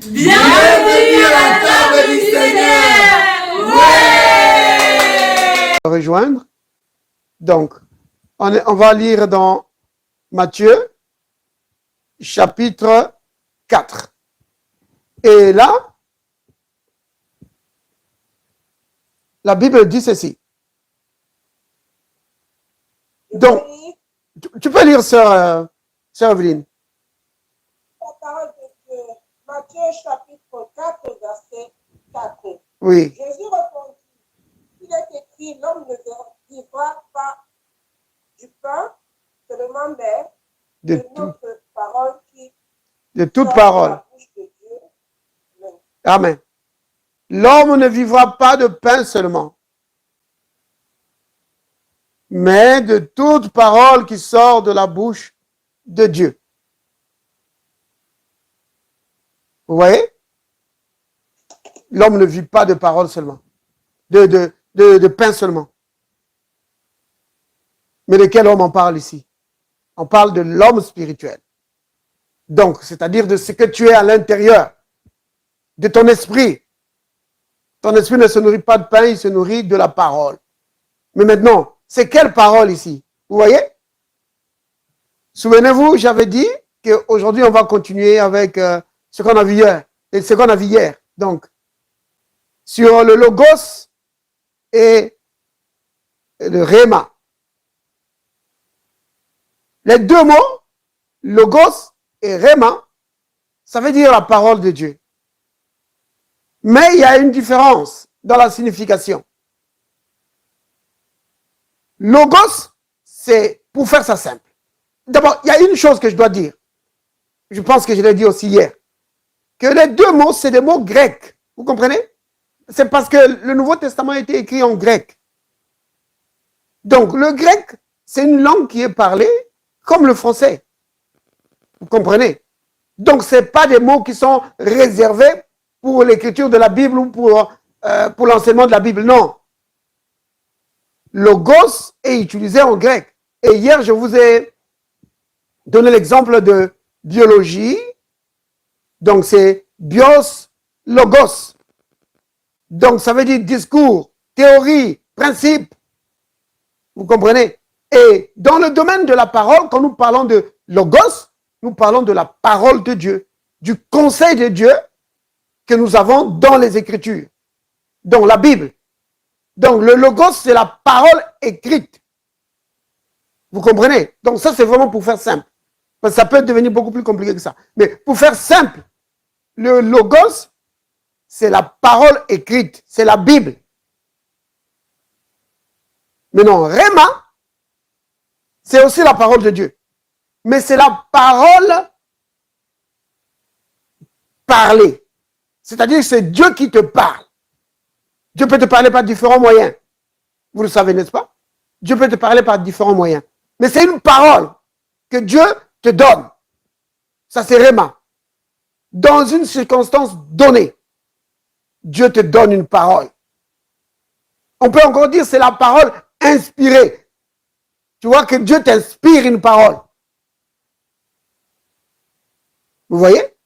Bienvenue à la table du Seigneur. Ouais. Rejoindre. Donc, on va lire dans Matthieu, chapitre 4. Et là, la Bible dit ceci. Donc, tu peux lire, sœur Evelyne. La parole de Dieu, Matthieu chapitre 4, verset 4. Oui. Jésus répondit, il est écrit, l'homme ne vivra pas du pain seulement, mais de notre parole qui de toute sort parole. de la bouche de Dieu. Amen. L'homme ne vivra pas de pain seulement, mais de toute parole qui sort de la bouche de Dieu. Vous voyez? L'homme ne vit pas de parole seulement, de pain seulement. Mais de quel homme on parle ici? On parle de l'homme spirituel. Donc, c'est-à-dire de ce que tu es à l'intérieur, de ton esprit. Ton esprit ne se nourrit pas de pain, il se nourrit de la parole. Mais maintenant, c'est quelle parole ici? Vous voyez? Souvenez-vous, j'avais dit qu'aujourd'hui, on va continuer avec ce qu'on a vu hier. Et ce qu'on a vu hier. Donc, sur le logos et le rhéma. Les deux mots, logos et rhéma, ça veut dire la parole de Dieu. Mais il y a une différence dans la signification. Logos, c'est, pour faire ça simple. D'abord, il y a une chose que je dois dire. Je pense que je l'ai dit aussi hier. Que les deux mots, c'est des mots grecs. Vous comprenez? C'est parce que le Nouveau Testament a été écrit en grec. Donc, le grec, c'est une langue qui est parlée comme le français. Vous comprenez? Donc, ce n'est pas des mots qui sont réservés pour l'écriture de la Bible ou pour l'enseignement de la Bible. Non. Logos est utilisé en grec. Et hier, je vous ai donné l'exemple de biologie. Donc, c'est bios, logos. Donc, ça veut dire discours, théorie, principe. Vous comprenez? Et dans le domaine de la parole, quand nous parlons de logos, nous parlons de la parole de Dieu, du conseil de Dieu que nous avons dans les Écritures, dans la Bible. Donc, le logos, c'est la parole écrite. Vous comprenez? Donc, ça, c'est vraiment pour faire simple. Parce que ça peut devenir beaucoup plus compliqué que ça. Mais pour faire simple, le logos, c'est la parole écrite, c'est la Bible. Mais non, rhéma, c'est aussi la parole de Dieu. Mais c'est la parole parlée. C'est-à-dire que c'est Dieu qui te parle. Dieu peut te parler par différents moyens. Vous le savez, n'est-ce pas? Dieu peut te parler par différents moyens. Mais c'est une parole que Dieu te donne. Ça, c'est rhéma. Dans une circonstance donnée, Dieu te donne une parole. On peut encore dire c'est la parole inspirée. Tu vois que Dieu t'inspire une parole. Vous voyez?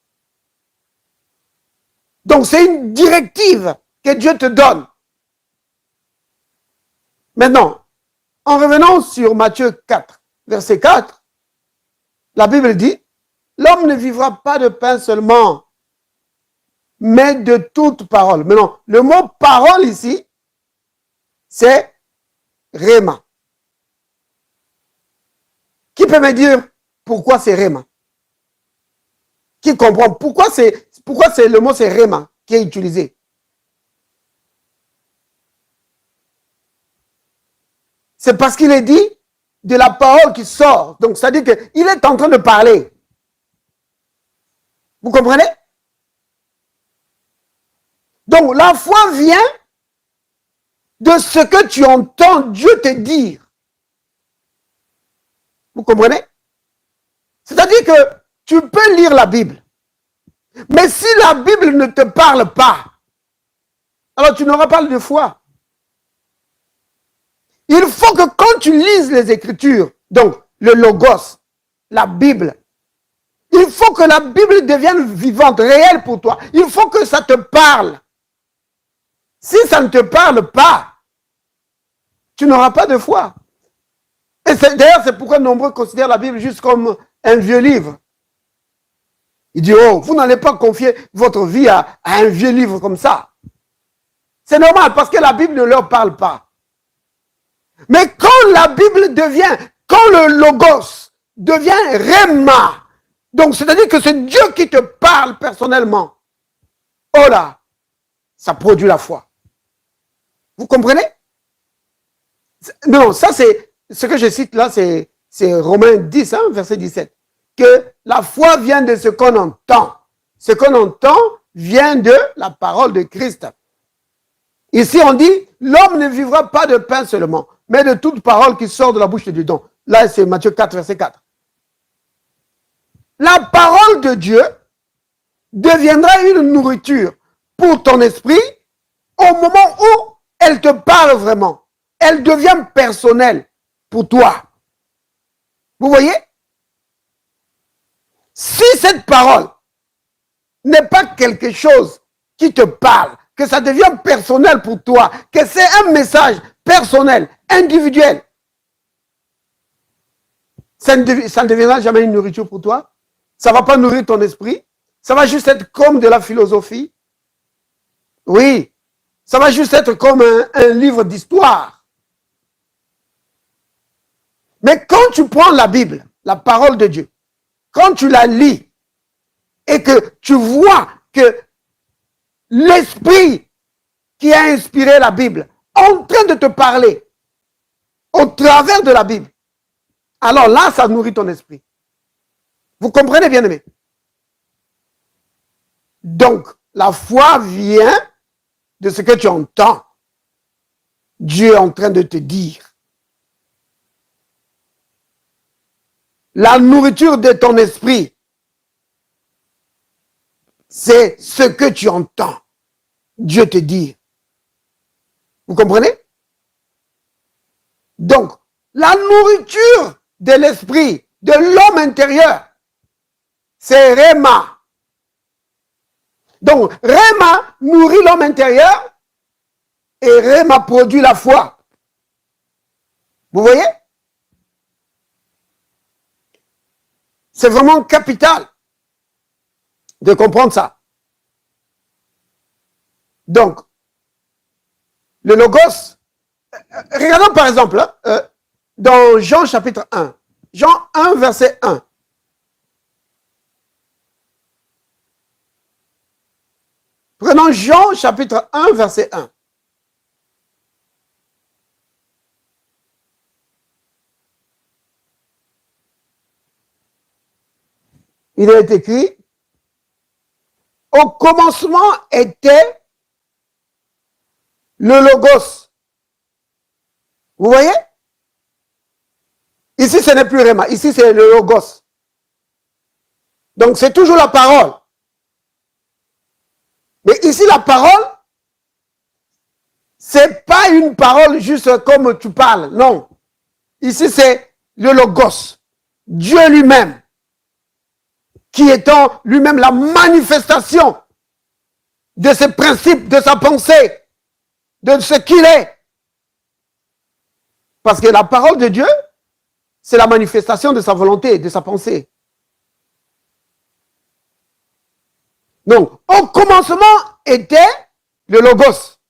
Donc c'est une directive que Dieu te donne. Maintenant, en revenant sur Matthieu 4, verset 4, la Bible dit, l'homme ne vivra pas de pain seulement, mais de toute parole. Maintenant, le mot parole ici, c'est rhéma. Qui peut me dire pourquoi c'est rhéma? Qui comprend pourquoi c'est le mot c'est rhéma qui est utilisé? C'est parce qu'il est dit de la parole qui sort. Donc, ça dit qu'il est en train de parler. Vous comprenez? Donc, la foi vient de ce que tu entends Dieu te dire. Vous comprenez? C'est-à-dire que tu peux lire la Bible. Mais si la Bible ne te parle pas, alors tu n'auras pas de foi. Il faut que quand tu lises les Écritures, donc le Logos, la Bible, Il faut que la Bible devienne vivante, réelle pour toi. Il faut que ça te parle. Si ça ne te parle pas, tu n'auras pas de foi. Et d'ailleurs, c'est pourquoi nombreux considèrent la Bible juste comme un vieux livre. Ils disent, oh, vous n'allez pas confier votre vie à un vieux livre comme ça. C'est normal parce que la Bible ne leur parle pas. Mais quand la Bible devient, quand le Logos devient Réma, donc c'est-à-dire que c'est Dieu qui te parle personnellement, oh là, ça produit la foi. Vous comprenez? Non, ça c'est, ce que je cite là, c'est Romains 10, verset 17. Que la foi vient de ce qu'on entend. Ce qu'on entend vient de la parole de Christ. Ici, on dit, l'homme ne vivra pas de pain seulement, mais de toute parole qui sort de la bouche de Dieu. Donc, là, c'est Matthieu 4, verset 4. La parole de Dieu deviendra une nourriture pour ton esprit au moment où elle te parle vraiment. Elle devient personnelle pour toi. Vous voyez? Si cette parole n'est pas quelque chose qui te parle, que ça devient personnel pour toi, que c'est un message personnel, individuel, ça ne deviendra jamais une nourriture pour toi. Ça ne va pas nourrir ton esprit. Ça va juste être comme de la philosophie. Oui, ça va juste être comme un livre d'histoire. Mais quand tu prends la Bible, la parole de Dieu, quand tu la lis et que tu vois que l'esprit qui a inspiré la Bible en train de te parler au travers de la Bible, alors là, ça nourrit ton esprit. Vous comprenez, bien-aimés? Donc, la foi vient de ce que tu entends. Dieu est en train de te dire. La nourriture de ton esprit, c'est ce que tu entends. Dieu te dit. Vous comprenez? Donc, la nourriture de l'esprit, de l'homme intérieur, c'est Réma. Donc, Réma nourrit l'homme intérieur et Réma produit la foi. Vous voyez? C'est vraiment capital de comprendre ça. Donc, le Logos, regardons par exemple, dans Jean chapitre 1, Jean 1 verset 1. Prenons Jean chapitre 1 verset 1. Il est écrit, au commencement était le Logos. Vous voyez? Ici, ce n'est plus Réma. Ici, c'est le Logos. Donc, c'est toujours la parole. Mais ici, la parole, c'est pas une parole juste comme tu parles. Non. Ici, c'est le Logos. Dieu lui-même. Qui étant lui-même la manifestation de ses principes, de sa pensée, de ce qu'il est. Parce que la parole de Dieu, c'est la manifestation de sa volonté, de sa pensée. Donc, au commencement était le Logos.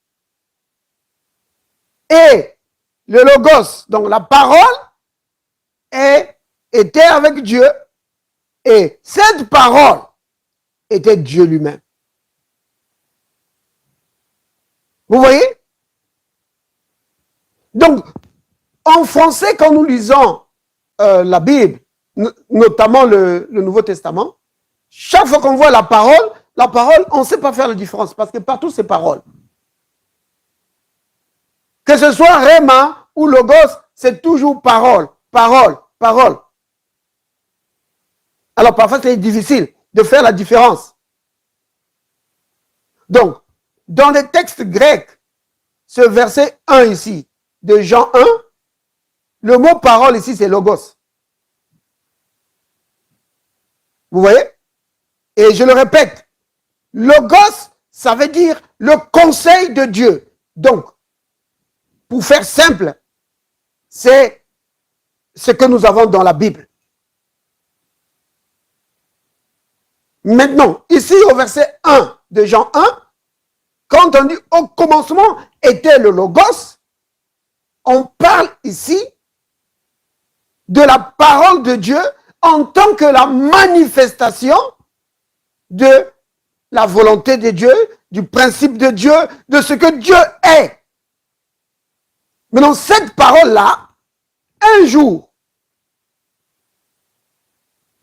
Et le Logos, donc la parole, était avec Dieu. Et cette parole était Dieu lui-même. Vous voyez? Donc, en français, quand nous lisons la Bible, notamment le Nouveau Testament, chaque fois qu'on voit la parole, on ne sait pas faire la différence parce que partout c'est parole. Que ce soit Réma ou Logos, c'est toujours parole, parole, parole. Alors parfois c'est difficile de faire la différence. Donc, dans les textes grecs, ce verset 1 ici, de Jean 1, le mot parole ici c'est Logos. Vous voyez? Et je le répète, logos, ça veut dire le conseil de Dieu. Donc, pour faire simple, c'est ce que nous avons dans la Bible. Maintenant, ici au verset 1 de Jean 1, quand on dit au commencement était le logos, on parle ici de la parole de Dieu en tant que la manifestation de la volonté de Dieu, du principe de Dieu, de ce que Dieu est. Maintenant, cette parole-là, un jour,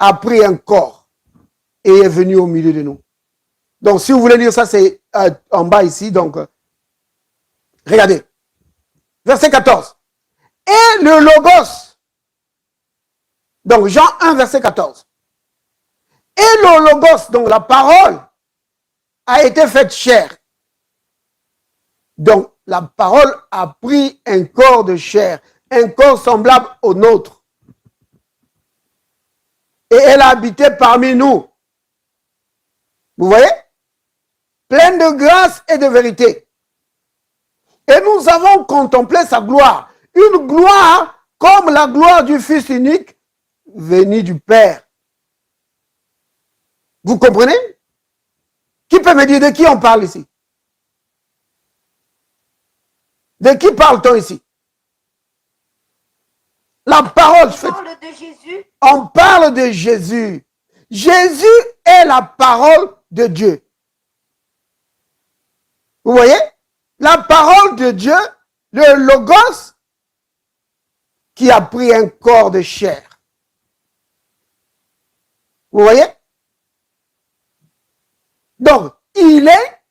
a pris un corps et est venu au milieu de nous. Donc, si vous voulez lire ça, c'est en bas ici. Donc, regardez. Verset 14. Et le logos. Donc, Jean 1, verset 14. Et le logos, donc la parole, a été faite chair. Donc, la parole a pris un corps de chair, un corps semblable au nôtre. Et elle a habité parmi nous. Vous voyez? Pleine de grâce et de vérité. Et nous avons contemplé sa gloire. Une gloire comme la gloire du Fils unique venu du Père. Vous comprenez? Qui peut me dire de qui on parle ici? De qui parle-t-on ici? La parole. On parle de Jésus. On parle de Jésus. Jésus est la parole de Dieu. Vous voyez? La parole de Dieu, le logos, qui a pris un corps de chair. Vous voyez? Donc, il est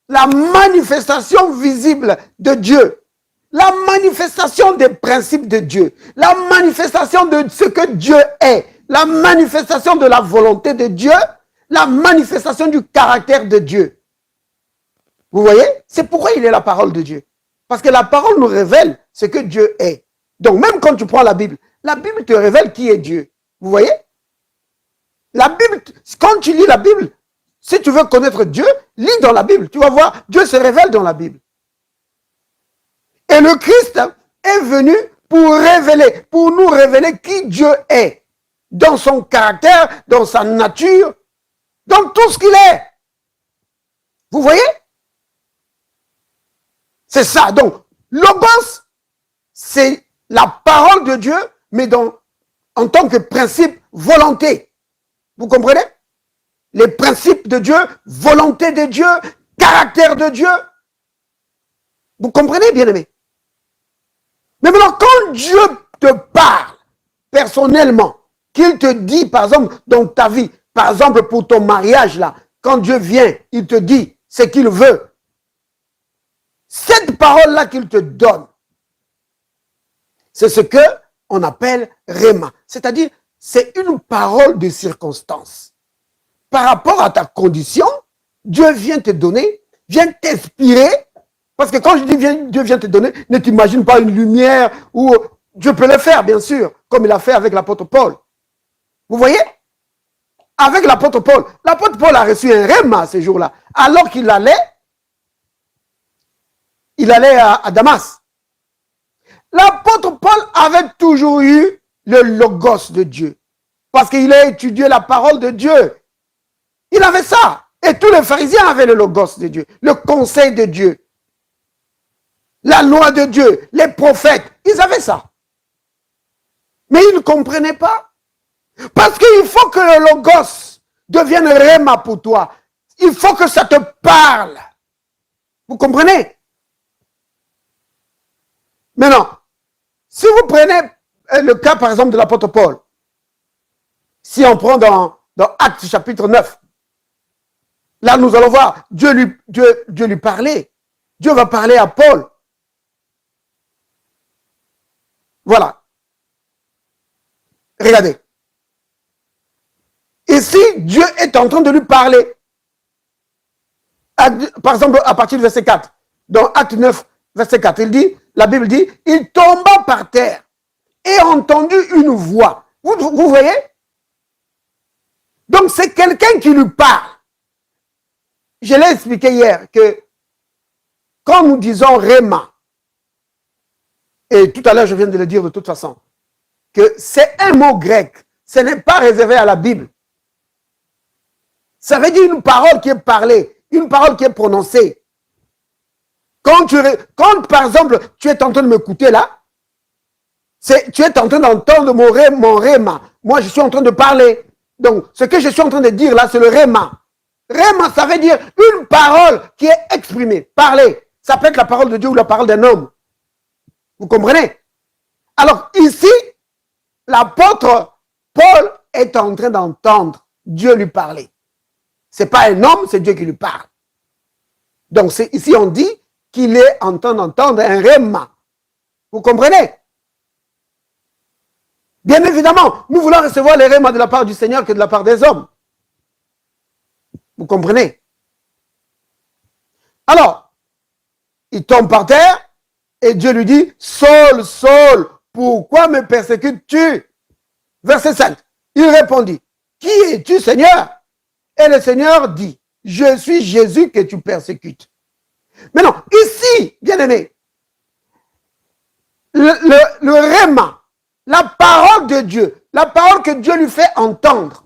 la manifestation visible de Dieu. La manifestation des principes de Dieu. La manifestation de ce que Dieu est. La manifestation de la volonté de Dieu. La manifestation du caractère de Dieu. Vous voyez? C'est pourquoi il est la parole de Dieu. Parce que la parole nous révèle ce que Dieu est. Donc, même quand tu prends la Bible te révèle qui est Dieu. Vous voyez? La Bible, quand tu lis la Bible, si tu veux connaître Dieu, lis dans la Bible. Tu vas voir, Dieu se révèle dans la Bible. Et le Christ est venu pour nous révéler qui Dieu est. Dans son caractère, dans sa nature, dans tout ce qu'il est. Vous voyez? C'est ça. Donc, logos, c'est la parole de Dieu, mais en tant que principe, volonté. Vous comprenez? Les principes de Dieu, volonté de Dieu, caractère de Dieu. Vous comprenez, bien-aimés? Mais maintenant, quand Dieu te parle personnellement, qu'il te dit, par exemple, dans ta vie, par exemple, pour ton mariage, là, quand Dieu vient, il te dit ce qu'il veut. Cette parole-là qu'il te donne, c'est ce qu'on appelle Réma. C'est-à-dire, c'est une parole de circonstance. Par rapport à ta condition, Dieu vient te donner, vient t'inspirer. Parce que quand je dis Dieu vient te donner, ne t'imagine pas une lumière où Dieu peut le faire, bien sûr, comme il a fait avec l'apôtre Paul. Vous voyez? Avec l'apôtre Paul a reçu un réma ce jour-là. Alors qu'il allait à Damas. L'apôtre Paul avait toujours eu le logos de Dieu. Parce qu'il a étudié la parole de Dieu. Il avait ça. Et tous les pharisiens avaient le logos de Dieu, le conseil de Dieu. La loi de Dieu, les prophètes, ils avaient ça. Mais ils ne comprenaient pas. Parce qu'il faut que le logos devienne réma pour toi. Il faut que ça te parle. Vous comprenez? Maintenant, si vous prenez le cas, par exemple, de l'apôtre Paul, si on prend dans Actes chapitre 9, là, nous allons voir, Dieu lui parlait. Dieu va parler à Paul. Voilà. Regardez. Ici, Dieu est en train de lui parler. Par exemple, à partir du verset 4, dans Acte 9, verset 4, la Bible dit, il tomba par terre et entendit une voix. Vous voyez? Donc, c'est quelqu'un qui lui parle. Je l'ai expliqué hier que quand nous disons Réma, et tout à l'heure je viens de le dire de toute façon, que c'est un mot grec, ce n'est pas réservé à la Bible. Ça veut dire une parole qui est parlée, une parole qui est prononcée. Quand par exemple, tu es en train de m'écouter là, tu es en train d'entendre mon Réma. Moi, je suis en train de parler. Donc, ce que je suis en train de dire là, c'est le Réma. Réma, ça veut dire une parole qui est exprimée, parlée. Ça peut être la parole de Dieu ou la parole d'un homme. Vous comprenez? Alors, ici, l'apôtre Paul est en train d'entendre Dieu lui parler. Ce n'est pas un homme, c'est Dieu qui lui parle. Donc, ici, on dit qu'il est en train d'entendre un Réma. Vous comprenez? Bien évidemment, nous voulons recevoir les rémas de la part du Seigneur que de la part des hommes. Vous comprenez? Alors, il tombe par terre et Dieu lui dit, Saul, Saul, pourquoi me persécutes-tu? Verset 5. Il répondit, qui es-tu, Seigneur? Et le Seigneur dit, je suis Jésus que tu persécutes. Maintenant, ici, bien-aimé, le réma, la parole de Dieu, la parole que Dieu lui fait entendre,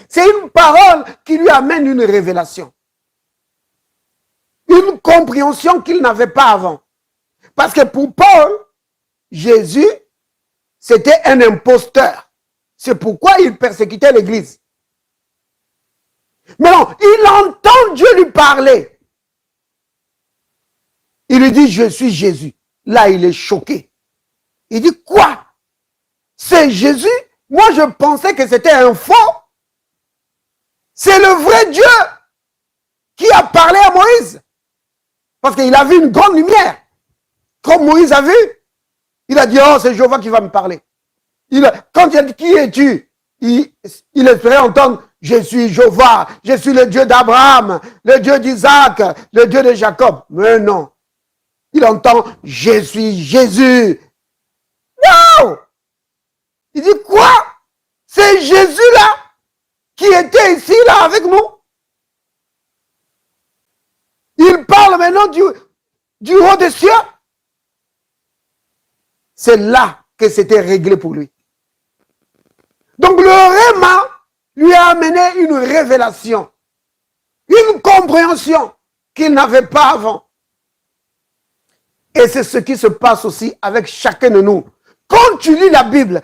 c'est une parole qui lui amène une révélation. Une compréhension qu'il n'avait pas avant. Parce que pour Paul, Jésus, c'était un imposteur. C'est pourquoi il persécutait l'Église. Mais non, il entend Dieu lui parler. Il lui dit, je suis Jésus. Là, il est choqué. Il dit, quoi? C'est Jésus? Moi, je pensais que c'était un faux. C'est le vrai Dieu qui a parlé à Moïse. Parce qu'il a vu une grande lumière. Comme Moïse a vu, il a dit, oh, c'est Jéhovah qui va me parler. Quand il a dit, qui es-tu? Il espérait entendre, je suis Jéhovah, je suis le Dieu d'Abraham, le Dieu d'Isaac, le Dieu de Jacob. Mais non. Il entend, je suis Jésus. Wow! Il dit, quoi? C'est Jésus là qui était ici là avec nous? Il parle maintenant du haut des cieux. C'est là que c'était réglé pour lui. Donc le réma lui a amené une révélation, une compréhension qu'il n'avait pas avant. Et c'est ce qui se passe aussi avec chacun de nous. Quand tu lis la Bible,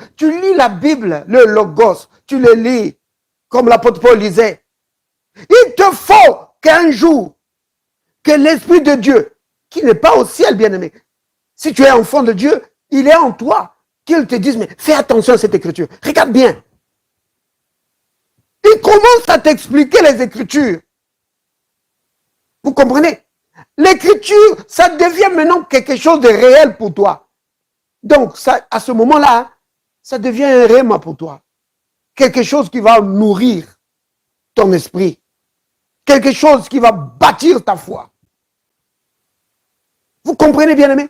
le Logos, tu le lis comme l'apôtre Paul lisait. Il te faut qu'un jour, que l'Esprit de Dieu, qui n'est pas au ciel, bien-aimé, si tu es enfant de Dieu, il est en toi, qu'il te dise, mais fais attention à cette écriture, regarde bien. Il commence à t'expliquer les Écritures. Vous comprenez? L'écriture, ça devient maintenant quelque chose de réel pour toi. Donc, ça, à ce moment-là, ça devient un réma pour toi. Quelque chose qui va nourrir ton esprit. Quelque chose qui va bâtir ta foi. Vous comprenez, bien-aimé?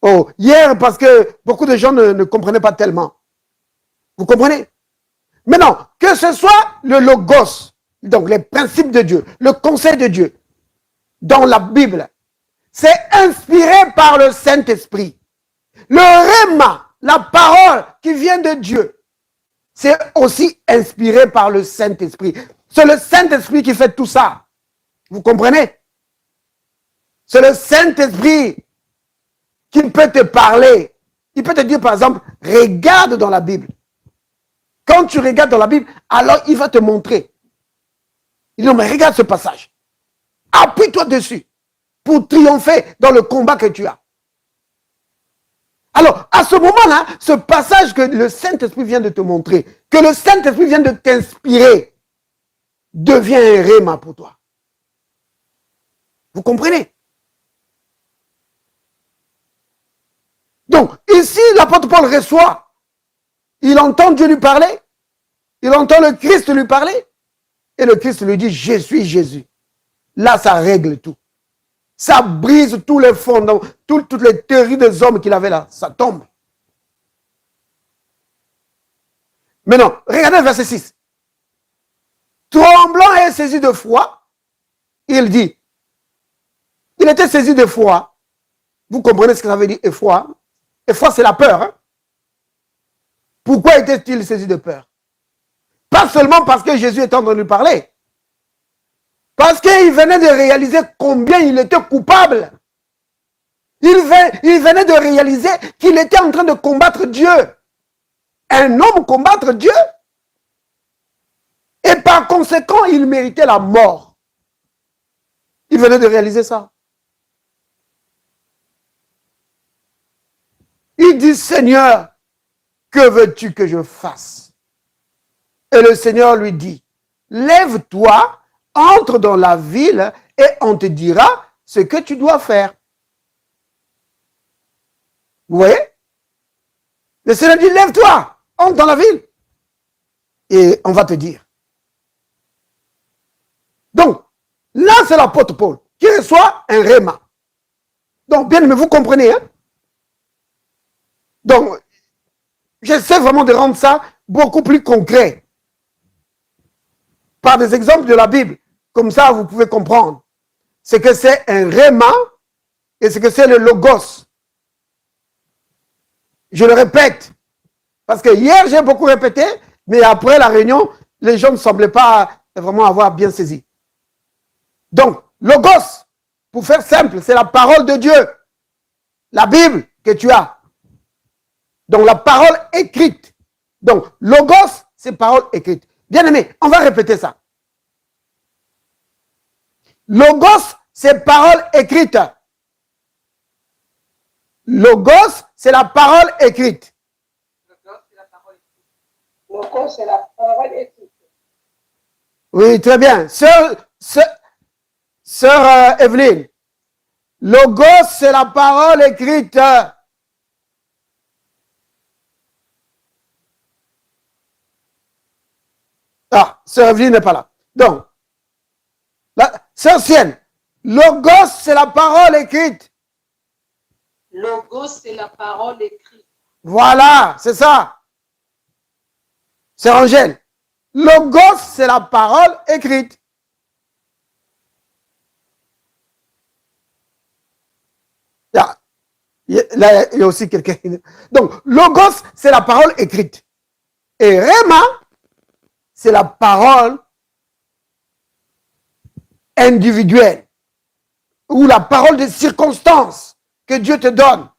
Oh, hier, parce que beaucoup de gens ne comprenaient pas tellement. Vous comprenez? Maintenant, que ce soit le logos, donc les principes de Dieu, le conseil de Dieu, dans la Bible, c'est inspiré par le Saint-Esprit. Le réma, la parole qui vient de Dieu, c'est aussi inspiré par le Saint-Esprit. C'est le Saint-Esprit qui fait tout ça. Vous comprenez? C'est le Saint-Esprit qui peut te parler. Il peut te dire, par exemple, regarde dans la Bible. Quand tu regardes dans la Bible, alors il va te montrer. Il dit, mais regarde ce passage. Appuie-toi dessus pour triompher dans le combat que tu as. Alors, à ce moment-là, ce passage que le Saint-Esprit vient de te montrer, que le Saint-Esprit vient de t'inspirer, devient un réma pour toi. Vous comprenez? Donc, ici, l'apôtre Paul reçoit. Il entend Dieu lui parler. Il entend le Christ lui parler. Et le Christ lui dit, je suis Jésus. Là, ça règle tout. Ça brise tous les fondements, toutes les théories des hommes qu'il avait là. Ça tombe. Maintenant, regardez le verset 6. Tremblant et saisi de foi, il dit, il était saisi de foi. Vous comprenez ce que ça veut dire, effroi? Effroi, c'est la peur. Hein? Pourquoi était-il saisi de peur? Pas seulement parce que Jésus était en train de lui parler. Parce qu'il venait de réaliser combien il était coupable. Il venait de réaliser qu'il était en train de combattre Dieu. Un homme combattre Dieu. Et par conséquent, il méritait la mort. Il venait de réaliser ça. Il dit, Seigneur, que veux-tu que je fasse? Et le Seigneur lui dit, lève-toi, entre dans la ville et on te dira ce que tu dois faire. Vous voyez? Le Seigneur dit, lève-toi, entre dans la ville et on va te dire. Donc, là, c'est l'apôtre Paul qui reçoit un réma. Donc, bien aimé, vous comprenez, hein? Donc, j'essaie vraiment de rendre ça beaucoup plus concret. Par des exemples de la Bible. Comme ça, vous pouvez comprendre. C'est que c'est un réma et c'est que c'est le logos. Je le répète. Parce que hier, j'ai beaucoup répété, mais après la réunion, les gens ne semblaient pas vraiment avoir bien saisi. Donc, logos, pour faire simple, c'est la parole de Dieu. La Bible que tu as. Donc, la parole écrite. Donc, logos, c'est parole écrite. Bien aimé, on va répéter ça. Logos, c'est parole écrite. Logos, c'est la parole écrite. Logos, c'est la parole écrite. Oui, très bien. Sœur Evelyne, logos, c'est la parole écrite. Ah, sœur Evelyne n'est pas là. Donc, sœur Sienne, logos, c'est la parole écrite. Logos, c'est la parole écrite. Voilà, c'est ça. C'est Angèle. Logos, c'est la parole écrite. Là, il y a aussi quelqu'un. Donc, logos, c'est la parole écrite. Et réma, c'est la parole individuelle. Ou la parole des circonstances que Dieu te donne.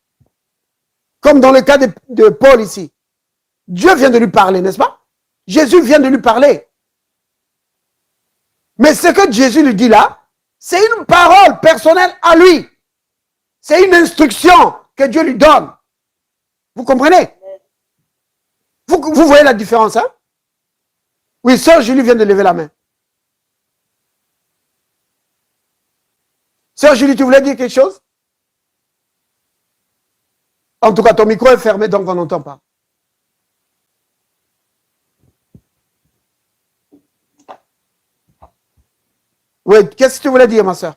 Comme dans le cas de Paul ici. Dieu vient de lui parler, n'est-ce pas? Jésus vient de lui parler. Mais ce que Jésus lui dit là, c'est une parole personnelle à lui. C'est une instruction que Dieu lui donne. Vous comprenez? Vous voyez la différence, hein? Oui, sœur Julie vient de lever la main. Sœur Julie, tu voulais dire quelque chose? En tout cas, ton micro est fermé, donc on n'entend pas. Oui, qu'est-ce que tu voulais dire, ma soeur?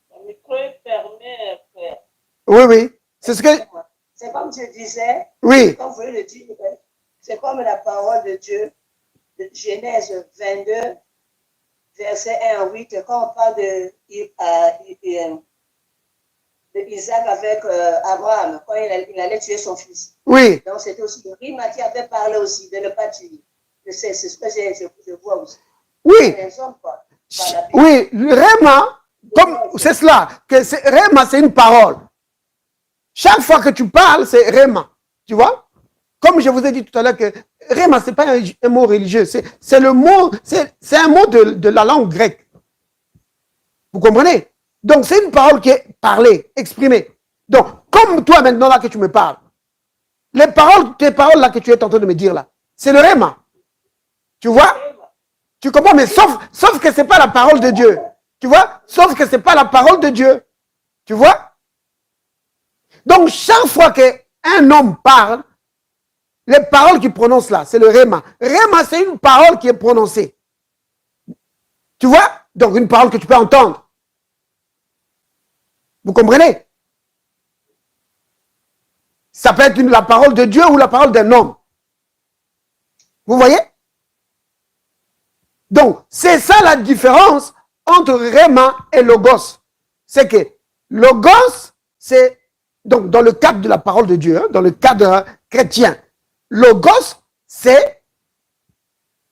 Le micro est fermé, frère. Oui, oui. C'est ce que... C'est comme je disais, Oui. comme vous le dites, c'est comme la parole de Dieu, de Genèse 22, verset 1 à 8, quand on parle de Isaac avec Abraham, quand il allait tuer son fils. Oui. Donc c'était aussi le Rima qui avait parlé aussi de ne pas tuer. C'est ce que je vois aussi. Oui. Exemple, quoi, Oui, le Réma, comme c'est cela, que Réma, c'est une parole. Chaque fois que tu parles, c'est Réma. Tu vois? Comme je vous ai dit tout à l'heure que Réma, ce n'est pas un mot religieux, c'est le mot, c'est un mot de la langue grecque. Vous comprenez? Donc, c'est une parole qui est parlée, exprimée. Donc, comme toi maintenant là que tu me parles, tes paroles là que tu es en train de me dire là, c'est le Réma. Tu vois? Tu comprends? Mais sauf que ce n'est pas la parole de Dieu. Tu vois? Sauf que ce n'est pas la parole de Dieu. Tu vois? Donc, chaque fois qu'un homme parle, les paroles qu'il prononce là, c'est le Réma. Réma, c'est une parole qui est prononcée. Tu vois? Donc, une parole que tu peux entendre. Vous comprenez? Ça peut être la parole de Dieu ou la parole d'un homme. Vous voyez? Donc, c'est ça la différence entre Réma et Logos. C'est que Logos, c'est, donc dans le cadre de la parole de Dieu, hein, dans le cadre chrétien, Logos, c'est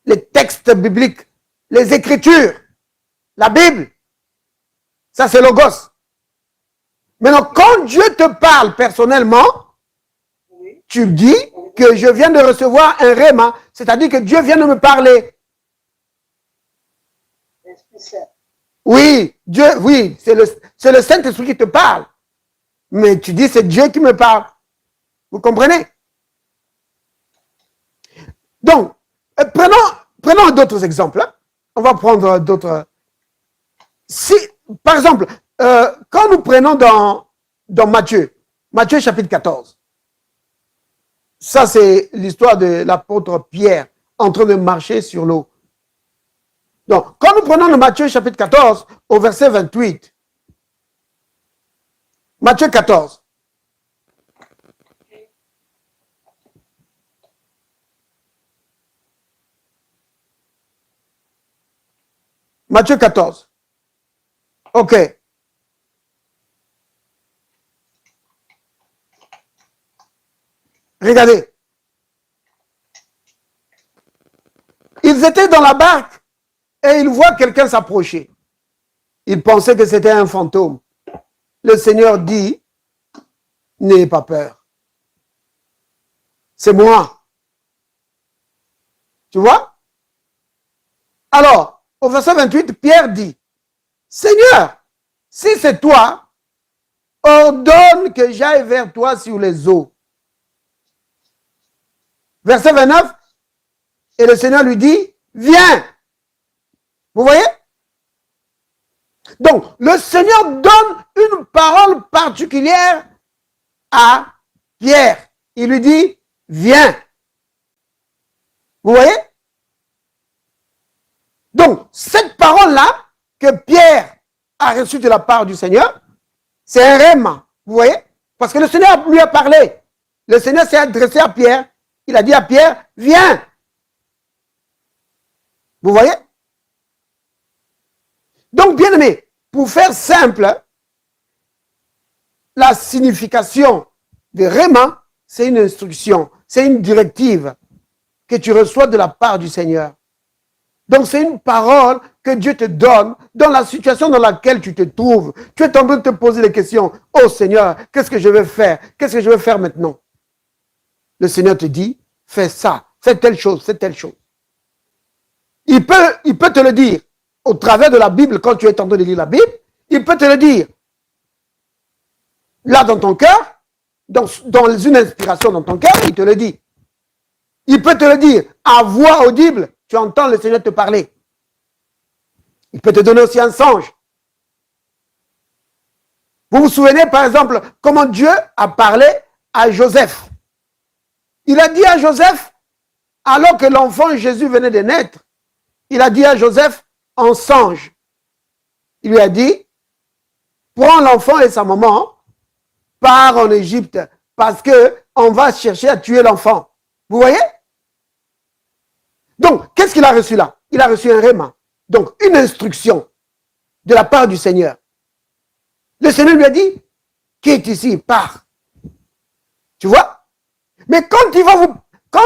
les textes bibliques, les Écritures, la Bible. Ça, c'est Logos. Maintenant, quand Dieu te parle personnellement, tu dis que je viens de recevoir un Réma, c'est-à-dire que Dieu vient de me parler. Oui, Dieu, oui, c'est le Saint-Esprit qui te parle. Mais tu dis, c'est Dieu qui me parle. Vous comprenez? Donc, prenons d'autres exemples. Hein. On va prendre d'autres. Si, par exemple, quand nous prenons dans Matthieu chapitre 14, ça c'est l'histoire de l'apôtre Pierre en train de marcher sur l'eau. Donc, quand nous prenons le Matthieu chapitre 14 au verset 28, Matthieu 14, Matthieu 14. OK. Regardez. Ils étaient dans la barque et ils voient quelqu'un s'approcher. Ils pensaient que c'était un fantôme. Le Seigneur dit, n'ayez pas peur. C'est moi. Tu vois? Alors, au verset 28, Pierre dit, Seigneur, si c'est toi, ordonne que j'aille vers toi sur les eaux. Verset 29, et le Seigneur lui dit, viens. Vous voyez? Donc, le Seigneur donne une parole particulière à Pierre. Il lui dit, viens. Vous voyez? Donc, cette parole-là que Pierre a reçue de la part du Seigneur, c'est un réma. Vous voyez? Parce que le Seigneur lui a parlé. Le Seigneur s'est adressé à Pierre. Il a dit à Pierre, viens. Vous voyez? Donc, bien aimé, pour faire simple, la signification de réma, c'est une instruction, c'est une directive que tu reçois de la part du Seigneur. Donc, c'est une parole que Dieu te donne dans la situation dans laquelle tu te trouves. Tu es en train de te poser les questions. Oh Seigneur, qu'est-ce que je vais faire? Qu'est-ce que je vais faire maintenant? Le Seigneur te dit, fais ça, fais telle chose, fais telle chose. Il peut te le dire au travers de la Bible, quand tu es en train de lire la Bible. Il peut te le dire là dans ton cœur, dans une inspiration dans ton cœur, il te le dit. Il peut te le dire à voix audible. Tu entends le Seigneur te parler. Il peut te donner aussi un songe. Vous vous souvenez par exemple comment Dieu a parlé à Joseph. Il a dit à Joseph, alors que l'enfant Jésus venait de naître, il a dit à Joseph en songe. Il lui a dit, prends l'enfant et sa maman, pars en Égypte parce qu'on va chercher à tuer l'enfant. Vous voyez? Donc, qu'est-ce qu'il a reçu là? Il a reçu un réma. Donc, une instruction de la part du Seigneur. Le Seigneur lui a dit, qui est ici, pars. Tu vois? Mais quand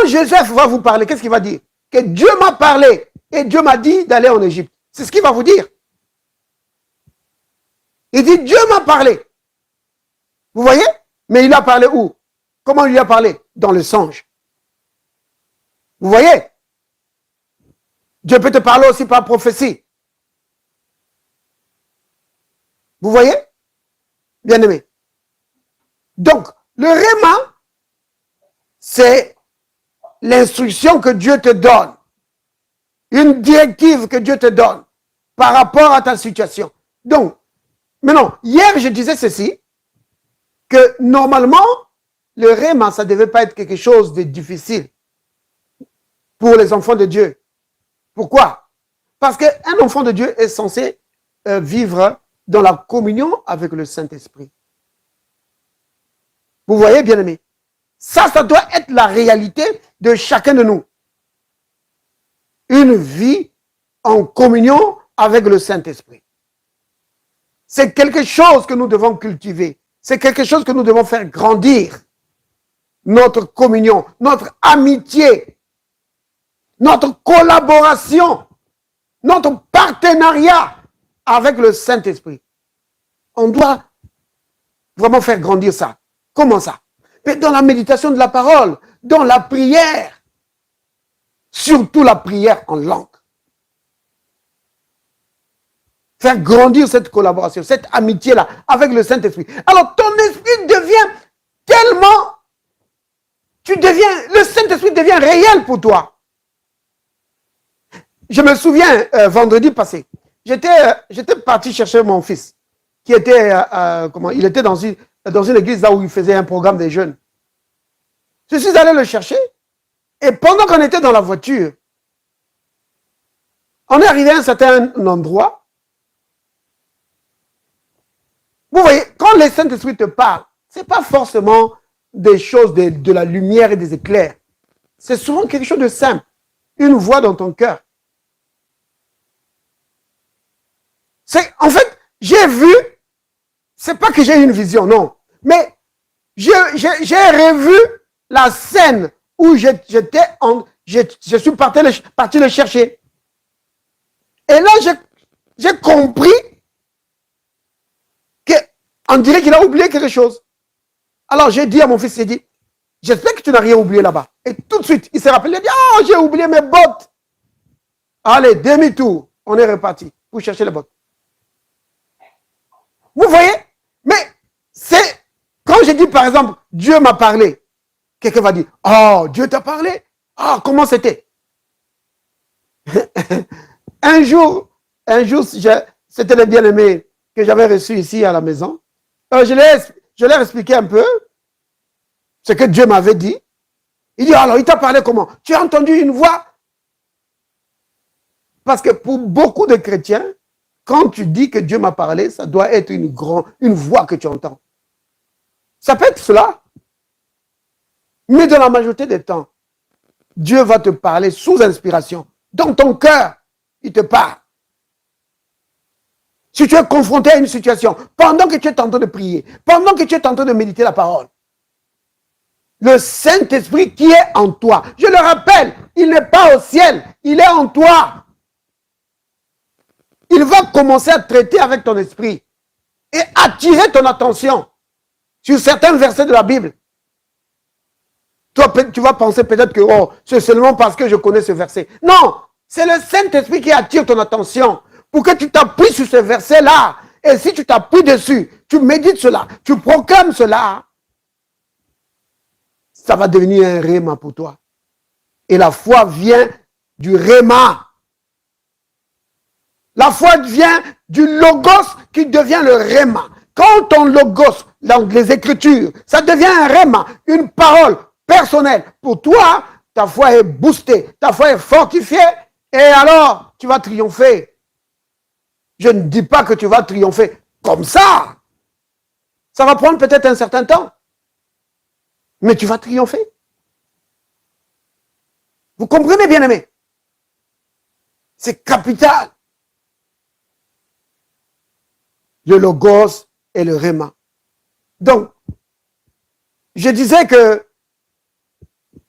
Joseph va vous parler, qu'est-ce qu'il va dire? Que Dieu m'a parlé et Dieu m'a dit d'aller en Égypte. C'est ce qu'il va vous dire. Il dit, Dieu m'a parlé. Vous voyez? Mais il a parlé où? Comment il lui a parlé? Dans le songe. Vous voyez? Dieu peut te parler aussi par prophétie. Vous voyez? Bien aimé. Donc, le réma, c'est l'instruction que Dieu te donne. Une directive que Dieu te donne par rapport à ta situation. Donc, maintenant, hier, je disais ceci, que normalement, le réma, ça ne devait pas être quelque chose de difficile pour les enfants de Dieu. Pourquoi? Parce qu'un enfant de Dieu est censé vivre dans la communion avec le Saint-Esprit. Vous voyez, bien-aimés? Ça doit être la réalité de chacun de nous. Une vie en communion avec le Saint-Esprit. C'est quelque chose que nous devons cultiver. C'est quelque chose que nous devons faire grandir. Notre communion, notre amitié, notre collaboration, notre partenariat avec le Saint-Esprit. On doit vraiment faire grandir ça. Comment ça? Mais dans la méditation de la parole, dans la prière, surtout la prière en langue. Faire grandir cette collaboration, cette amitié-là avec le Saint-Esprit. Alors ton esprit devient tellement, le Saint-Esprit devient réel pour toi. Je me souviens, vendredi passé, j'étais parti chercher mon fils, qui était, il était dans une église là où il faisait un programme des jeunes. Je suis allé le chercher, et pendant qu'on était dans la voiture, on est arrivé à un certain endroit. Vous voyez, quand le Saint-Esprit te parle, ce n'est pas forcément des choses de la lumière et des éclairs. C'est souvent quelque chose de simple. Une voix dans ton cœur. En fait, j'ai vu, c'est pas que j'ai eu une vision, non. Mais j'ai revu la scène où je suis parti le chercher. Et là, j'ai compris qu'on dirait qu'il a oublié quelque chose. Alors, j'ai dit à mon fils, j'espère que tu n'as rien oublié là-bas. Et tout de suite, il s'est rappelé, il a dit, oh, j'ai oublié mes bottes. Allez, demi-tour, on est reparti pour chercher les bottes. Vous voyez? Mais c'est, quand je dis par exemple, Dieu m'a parlé, quelqu'un va dire, oh, Dieu t'a parlé? Ah, comment c'était? Un jour, c'était le bien-aimé que j'avais reçu ici à la maison. Je leur expliqué un peu ce que Dieu m'avait dit. Il dit, alors, il t'a parlé comment? Tu as entendu une voix? Parce que pour beaucoup de chrétiens, quand tu dis que Dieu m'a parlé, ça doit être une voix que tu entends. Ça peut être cela. Mais dans la majorité des temps, Dieu va te parler sous inspiration. Dans ton cœur, il te parle. Si tu es confronté à une situation, pendant que tu es en train de prier, pendant que tu es en train de méditer la parole, le Saint-Esprit qui est en toi, je le rappelle, il n'est pas au ciel, il est en toi. Il va commencer à traiter avec ton esprit et attirer ton attention sur certains versets de la Bible. Toi, tu vas penser peut-être que c'est seulement parce que je connais ce verset. Non, c'est le Saint-Esprit qui attire ton attention pour que tu t'appuies sur ce verset-là. Et si tu t'appuies dessus, tu médites cela, tu proclames cela, ça va devenir un réma pour toi. Et la foi vient du réma. La foi vient du logos qui devient le réma. Quand ton logos, dans les Écritures, ça devient un réma, une parole personnelle. Pour toi, ta foi est boostée, ta foi est fortifiée, et alors, tu vas triompher. Je ne dis pas que tu vas triompher comme ça. Ça va prendre peut-être un certain temps, mais tu vas triompher. Vous comprenez, bien-aimés? C'est capital. Le logos et le réma. Donc, je disais que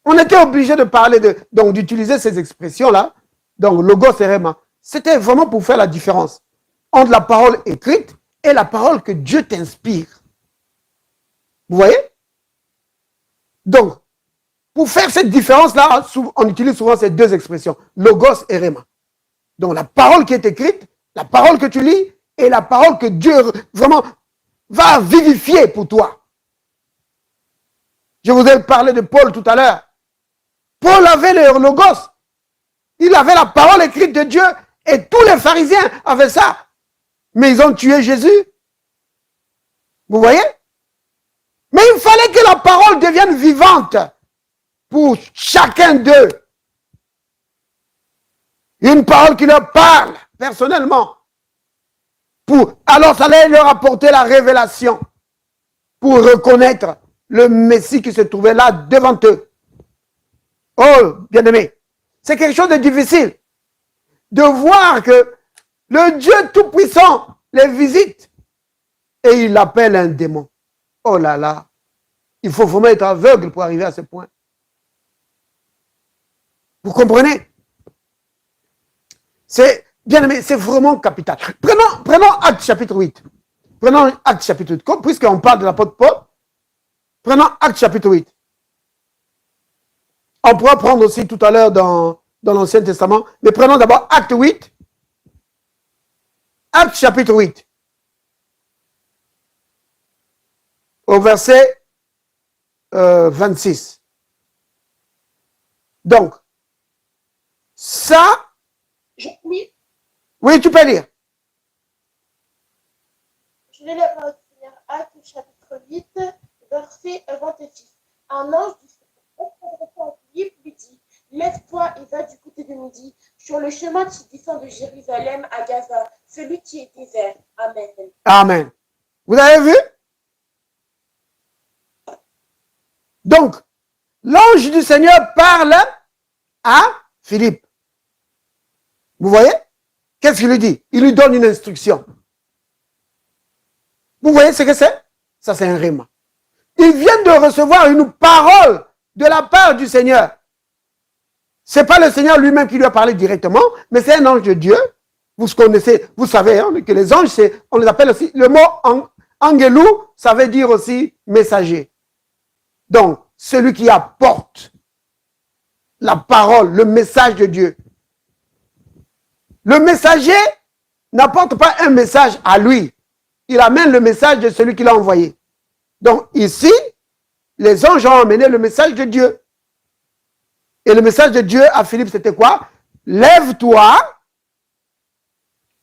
on était obligé de parler d'utiliser ces expressions-là, donc logos et réma. C'était vraiment pour faire la différence entre la parole écrite et la parole que Dieu t'inspire. Vous voyez? Donc, pour faire cette différence-là, on utilise souvent ces deux expressions, logos et réma. Donc, la parole qui est écrite, la parole que tu lis, et la parole que Dieu vraiment va vivifier pour toi. Je vous ai parlé de Paul tout à l'heure. Paul avait le logos. Il avait la parole écrite de Dieu et tous les pharisiens avaient ça. Mais ils ont tué Jésus. Vous voyez? Mais il fallait que la parole devienne vivante pour chacun d'eux. Une parole qui leur parle personnellement. Alors ça allait leur apporter la révélation pour reconnaître le Messie qui se trouvait là devant eux. Oh, bien-aimé, c'est quelque chose de difficile de voir que le Dieu Tout-Puissant les visite et il appelle un démon. Oh là là, il faut vraiment être aveugle pour arriver à ce point. Vous comprenez? C'est, bien aimé, c'est vraiment capital. Prenons Acte chapitre 8. Prenons Acte chapitre 8. Puisqu'on parle de l'apôtre Paul, prenons Acte chapitre 8. On pourra prendre aussi tout à l'heure dans l'Ancien Testament, mais prenons d'abord Acte 8. Acte chapitre 8. Au verset 26. Donc, ça... Oui, tu peux lire. Je vais la parole du Seigneur, Acte chapitre 8, verset 26. Un ange du Seigneur lui dit, lève-toi et va du côté de midi, sur le chemin qui descend de Jérusalem à Gaza, celui qui est désert. Amen. Amen. Vous avez vu? Donc, l'ange du Seigneur parle à Philippe. Vous voyez? Qu'est-ce qu'il lui dit? Il lui donne une instruction. Vous voyez ce que c'est? Ça, c'est un rhéma. Il vient de recevoir une parole de la part du Seigneur. Ce n'est pas le Seigneur lui-même qui lui a parlé directement, mais c'est un ange de Dieu. Vous connaissez, vous savez hein, que les anges, on les appelle aussi, le mot angelou, ça veut dire aussi messager. Donc, celui qui apporte la parole, le message de Dieu. Le messager n'apporte pas un message à lui. Il amène le message de celui qui l'a envoyé. Donc, ici, les anges ont amené le message de Dieu. Et le message de Dieu à Philippe, c'était quoi? Lève-toi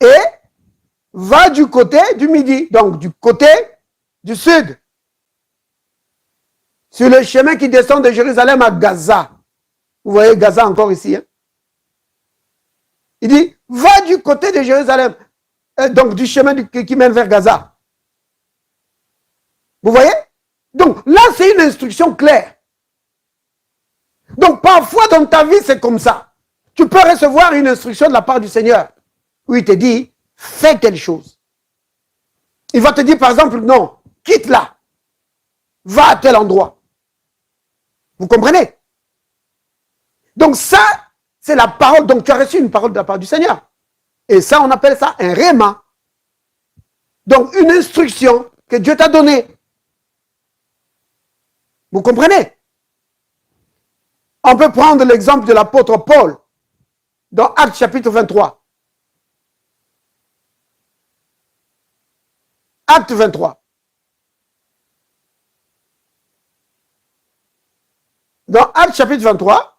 et va du côté du midi, donc du côté du sud. Sur le chemin qui descend de Jérusalem à Gaza. Vous voyez Gaza encore ici. Hein? Il dit, va du côté de Jérusalem, donc du chemin qui mène vers Gaza. Vous voyez? Donc là, c'est une instruction claire. Donc parfois dans ta vie, c'est comme ça. Tu peux recevoir une instruction de la part du Seigneur où il te dit, fais telle chose. Il va te dire par exemple, non, quitte là, va à tel endroit. Vous comprenez? Donc ça, c'est la parole. Donc tu as reçu une parole de la part du Seigneur. Et ça, on appelle ça un rhéma. Donc une instruction que Dieu t'a donnée. Vous comprenez? On peut prendre l'exemple de l'apôtre Paul dans Actes chapitre 23. Acte 23. Dans Acte chapitre 23,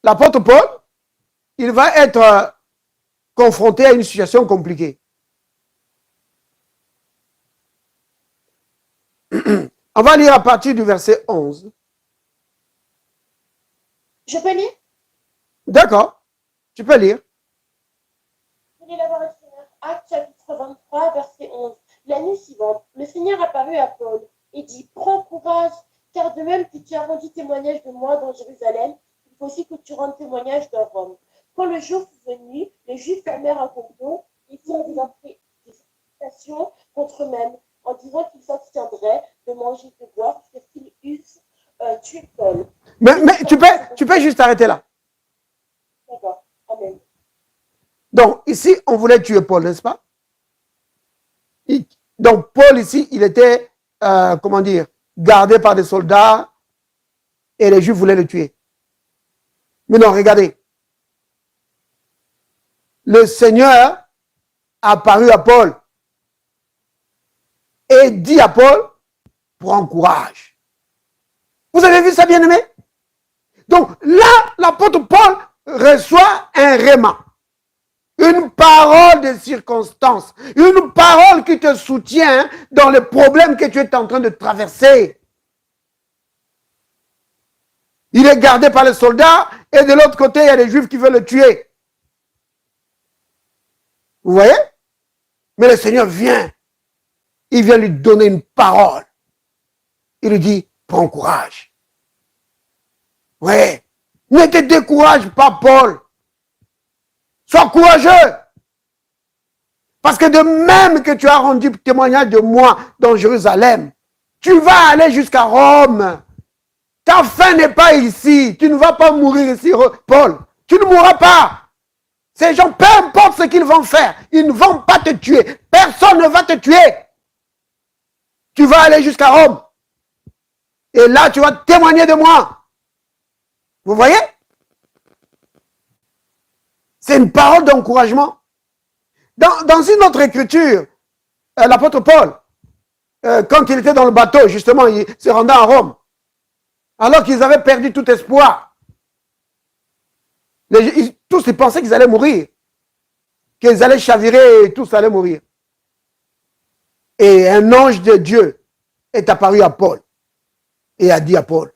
l'apôtre Paul, il va être confronté à une situation compliquée. On va lire à partir du verset 11. Je peux lire? D'accord, tu peux lire. Je vais la parole du Seigneur, Acte chapitre 23, verset 11. La nuit suivante, le Seigneur apparut à Paul et dit, prends courage, car de même que tu as rendu témoignage de moi dans Jérusalem, il faut aussi que tu rendes témoignage dans Rome. Quand le jour fut venu, les Juifs formèrent un complot et firent des accusations contre eux-mêmes, en disant qu'ils s'abstiendraient de manger et de boire jusqu'à ce qu'ils eussent tué Paul. Mais tu peux juste arrêter là. D'accord. Amen. Donc, ici, on voulait tuer Paul, n'est-ce pas? Donc, Paul, ici, il était, comment dire, gardé par des soldats et les Juifs voulaient le tuer. Mais non, regardez. Le Seigneur a apparu à Paul et dit à Paul, prends courage. Vous avez vu ça, bien-aimé? Donc là, l'apôtre Paul reçoit un rhéma. Une parole de circonstance. Une parole qui te soutient dans le problème que tu es en train de traverser. Il est gardé par les soldats et de l'autre côté, il y a des Juifs qui veulent le tuer. Vous voyez? Mais le Seigneur vient. Il vient lui donner une parole. Il lui dit, Prends courage. Ouais. Ne te décourage pas, Paul. Sois courageux. Parce que de même que tu as rendu témoignage de moi dans Jérusalem, tu vas aller jusqu'à Rome. Ta fin n'est pas ici. Tu ne vas pas mourir ici, Paul. Tu ne mourras pas. Ces gens, peu importe ce qu'ils vont faire, ils ne vont pas te tuer. Personne ne va te tuer. Tu vas aller jusqu'à Rome. Et là, tu vas témoigner de moi. Vous voyez? C'est une parole d'encouragement. Dans une autre écriture, l'apôtre Paul, quand il était dans le bateau, justement, il se rendait à Rome, alors qu'ils avaient perdu tout espoir. Tous ils pensaient qu'ils allaient mourir, qu'ils allaient chavirer et tous allaient mourir. Et un ange de Dieu est apparu à Paul et a dit à Paul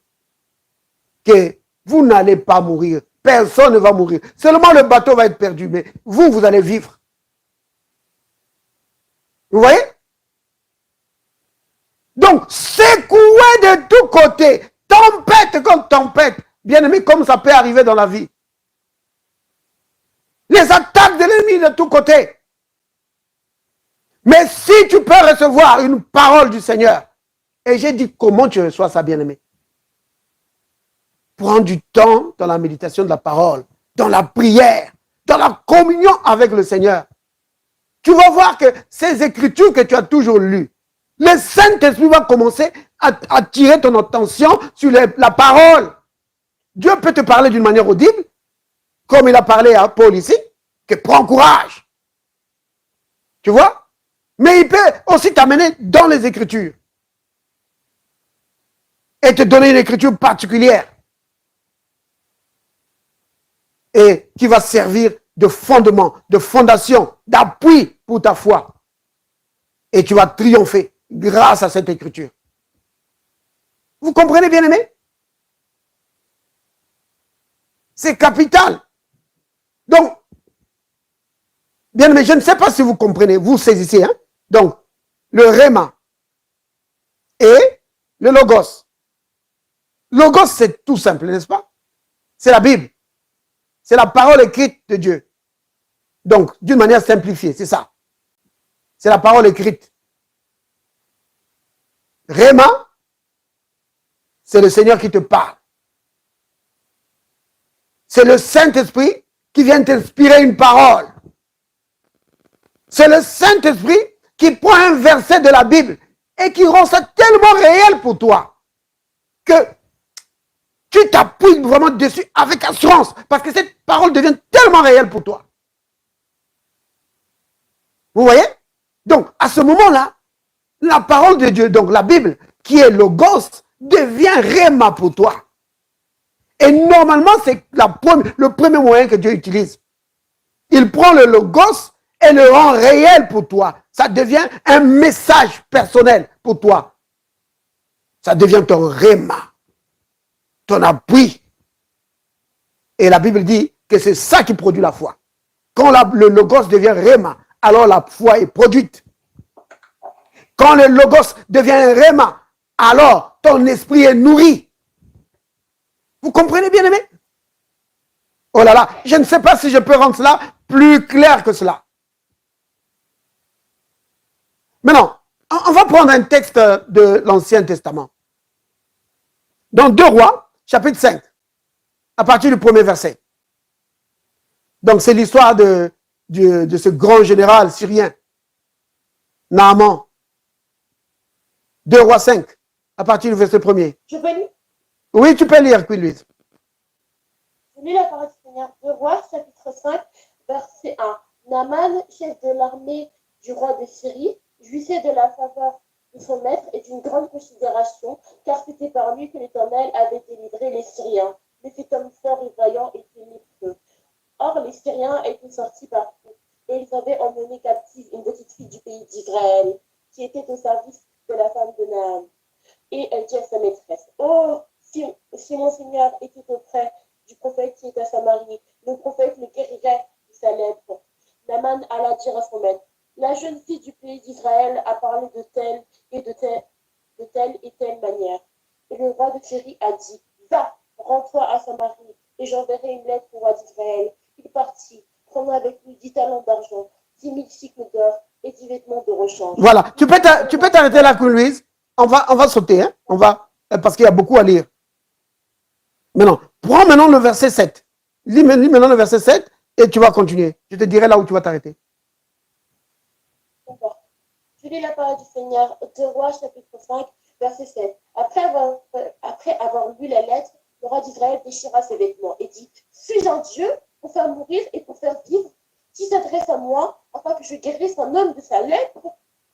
que vous n'allez pas mourir, personne ne va mourir. Seulement le bateau va être perdu, mais vous allez vivre. Vous voyez? Donc, secoué de tous côtés, tempête comme tempête, bien aimé, comme ça peut arriver dans la vie. Les attaques de l'ennemi de tous côtés. Mais si tu peux recevoir une parole du Seigneur, et j'ai dit comment tu reçois ça, bien aimé? Prends du temps dans la méditation de la parole, dans la prière, dans la communion avec le Seigneur. Tu vas voir que ces écritures que tu as toujours lues, le Saint-Esprit va commencer à attirer ton attention sur la parole. Dieu peut te parler d'une manière audible, comme il a parlé à Paul ici, que prends courage. Tu vois? Mais il peut aussi t'amener dans les Écritures et te donner une écriture particulière et qui va servir de fondement, de fondation, d'appui pour ta foi. Et tu vas triompher grâce à cette écriture. Vous comprenez, bien aimé? C'est capital. Donc, bien aimé, je ne sais pas si vous comprenez, vous saisissez. Hein? Donc, le Réma et le Logos. Logos, c'est tout simple, n'est-ce pas? C'est la Bible. C'est la parole écrite de Dieu. Donc, d'une manière simplifiée, c'est ça. C'est la parole écrite. Réma, c'est le Seigneur qui te parle. C'est le Saint-Esprit qui vient t'inspirer une parole. C'est le Saint-Esprit qui prend un verset de la Bible et qui rend ça tellement réel pour toi que tu t'appuies vraiment dessus avec assurance parce que cette parole devient tellement réelle pour toi. Vous voyez? Donc, à ce moment-là, la parole de Dieu, donc la Bible, qui est Logos, devient Réma pour toi. Et normalement, c'est le premier moyen que Dieu utilise. Il prend le Logos et le rend réel pour toi. Ça devient un message personnel pour toi. Ça devient ton Réma, ton appui. Et la Bible dit que c'est ça qui produit la foi. Quand le Logos devient Réma, alors la foi est produite. Quand le Logos devient Réma, alors ton esprit est nourri. Vous comprenez, bien aimé? Oh là là, je ne sais pas si je peux rendre cela plus clair que cela. Maintenant, on va prendre un texte de l'Ancien Testament. Dans 2 Rois, chapitre 5, à partir du premier verset. Donc, c'est l'histoire de ce grand général syrien, Naaman. 2 Rois 5, à partir du verset 1er. Je peux lire? Oui, tu peux lire, Louise. Je lis la parole du Seigneur. 2 Rois, chapitre 5, verset 1. Naaman, chef de l'armée du roi de Syrie, jouissait de la faveur de son maître et d'une grande considération, car c'était par lui que l'Éternel avait délivré les Syriens. Mais cet homme fort et vaillant était lépreux. Or, les Syriens étaient sortis partout, et ils avaient emmené captive une petite fille du pays d'Israël, qui était au service de la femme de Naaman. Et elle dit à sa maîtresse, « Oh, si mon Seigneur était auprès du prophète qui est à Samarie, le prophète le guérirait de sa lèpre. » Naaman alla dire à son maître, « La jeune fille du pays d'Israël a parlé de telle et telle manière. » Et le d'Israël. Il partit, prenant avec lui 10 talents d'argent, 10 000 cycles d'or et 10 vêtements de rechange. Voilà. Tu peux t'arrêter là, Queen Louise. On va sauter, hein? Parce qu'il y a beaucoup à lire. Maintenant, prends maintenant le verset 7. Lis maintenant le verset 7 et tu vas continuer. Je te dirai là où tu vas t'arrêter. D'accord. Je lis la parole du Seigneur, 2 Rois, chapitre 5, verset 7. Après avoir lu la lettre, le roi d'Israël déchira ses vêtements et dit, suis-je un Dieu pour faire mourir et pour faire vivre, qui s'adresse à moi afin que je guérisse un homme de sa lèpre?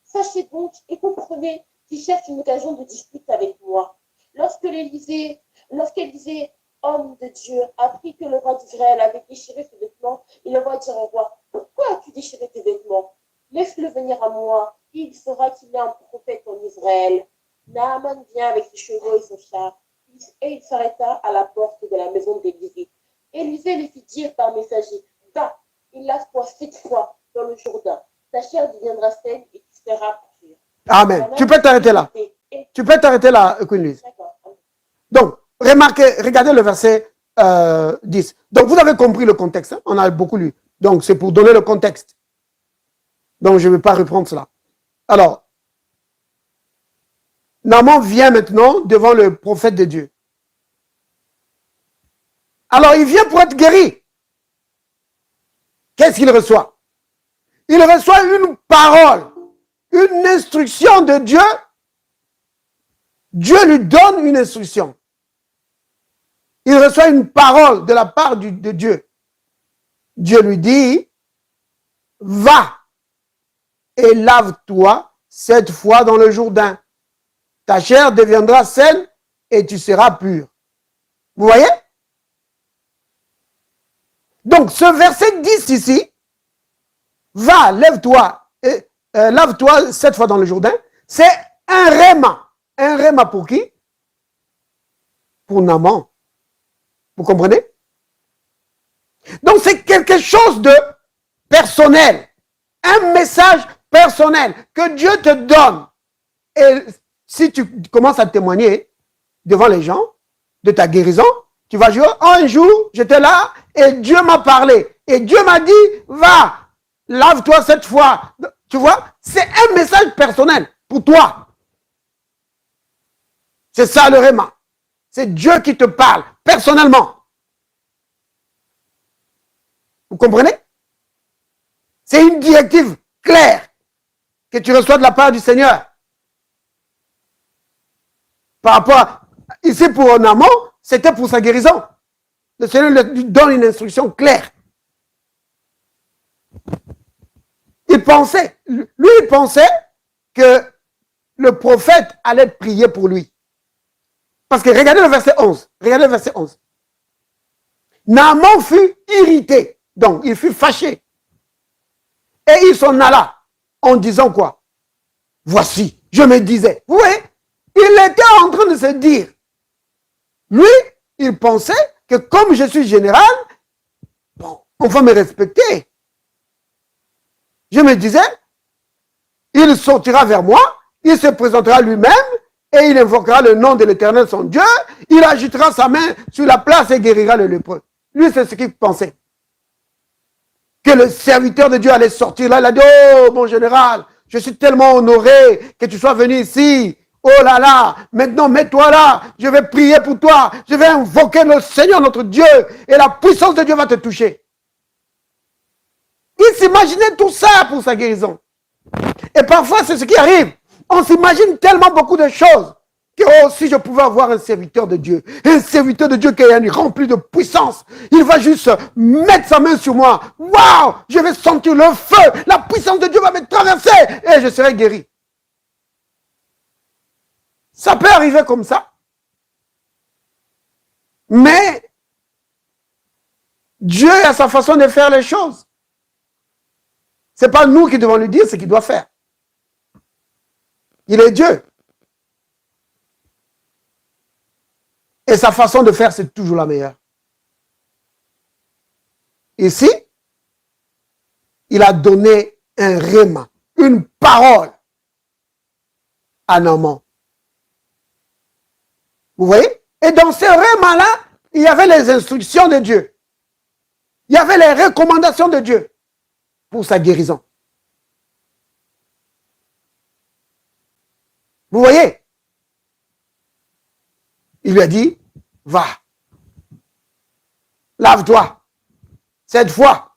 Sachez donc et comprenez qu'il cherche une occasion de dispute avec moi. Lorsqu'Élisée, homme de Dieu, apprit que le roi d'Israël avait déchiré ses vêtements, il envoya dire au roi, pourquoi as-tu déchiré tes vêtements? Laisse-le venir à moi, et il saura qu'il est un prophète en Israël. Naaman vient avec ses chevaux et son char, et il s'arrêta à la porte de la maison d'Élisée. Élisée lui fit dire par messager, va, et lave-toi 7 fois dans le Jourdain. Ta chair deviendra saine et tu seras pur. Amen. Tu peux t'arrêter là. Tu peux t'arrêter là, Queen Louise. D'accord. Donc, regardez le verset 10. Donc, vous avez compris le contexte. Hein? On a beaucoup lu. Donc, c'est pour donner le contexte. Donc, je ne vais pas reprendre cela. Alors, Naaman vient maintenant devant le prophète de Dieu. Alors, il vient pour être guéri. Qu'est-ce qu'il reçoit? Il reçoit une parole, une instruction de Dieu. Dieu lui donne une instruction. Il reçoit une parole de la part de Dieu. Dieu lui dit, va et lave-toi 7 fois dans le Jourdain. Ta chair deviendra saine et tu seras pur. Vous voyez? Donc, ce verset 10 ici, va, lève-toi et lave-toi 7 fois dans le Jourdain, c'est un réma. Un réma pour qui? Pour Naaman. Vous comprenez? Donc, c'est quelque chose de personnel. Un message personnel que Dieu te donne. Et si tu commences à témoigner devant les gens de ta guérison, tu vas dire, un jour, j'étais là et Dieu m'a parlé. Et Dieu m'a dit, va, lave-toi 7 fois. Tu vois, c'est un message personnel pour toi. C'est ça le réma. C'est Dieu qui te parle personnellement. Vous comprenez? C'est une directive claire que tu reçois de la part du Seigneur. Par rapport à, ici pour Naaman, c'était pour sa guérison. Le Seigneur lui donne une instruction claire. Il pensait que le prophète allait prier pour lui. Parce que regardez le verset 11. Regardez le verset 11. Naaman fut irrité. Donc, il fut fâché. Et il s'en alla en disant quoi? Voici, je me disais. Vous voyez, il était en train de se dire. Lui, il pensait que comme je suis général, bon, on va me respecter. Je me disais, il sortira vers moi, il se présentera lui-même et il invoquera le nom de l'Éternel son Dieu, il agitera sa main sur la place et guérira le lépreux. Lui, c'est ce qu'il pensait. Que le serviteur de Dieu allait sortir là, il a dit, oh mon général, je suis tellement honoré que tu sois venu ici. Oh là là, maintenant mets-toi là, je vais prier pour toi, je vais invoquer le Seigneur notre Dieu et la puissance de Dieu va te toucher. Il s'imaginait tout ça pour sa guérison. Et parfois, c'est ce qui arrive. On s'imagine tellement beaucoup de choses que oh, si je pouvais avoir un serviteur de Dieu qui est rempli de puissance, il va juste mettre sa main sur moi. Waouh, je vais sentir le feu, la puissance de Dieu va me traverser et je serai guéri. Ça peut arriver comme ça. Mais Dieu a sa façon de faire les choses. Ce n'est pas nous qui devons lui dire ce qu'il doit faire. Il est Dieu. Et sa façon de faire, c'est toujours la meilleure. Ici, il a donné un réma, une parole à Naaman. Vous voyez? Et dans ce réma-là, il y avait les instructions de Dieu. avait les recommandations de Dieu pour sa guérison. Vous voyez? Il lui a dit, va, lave-toi, cette fois.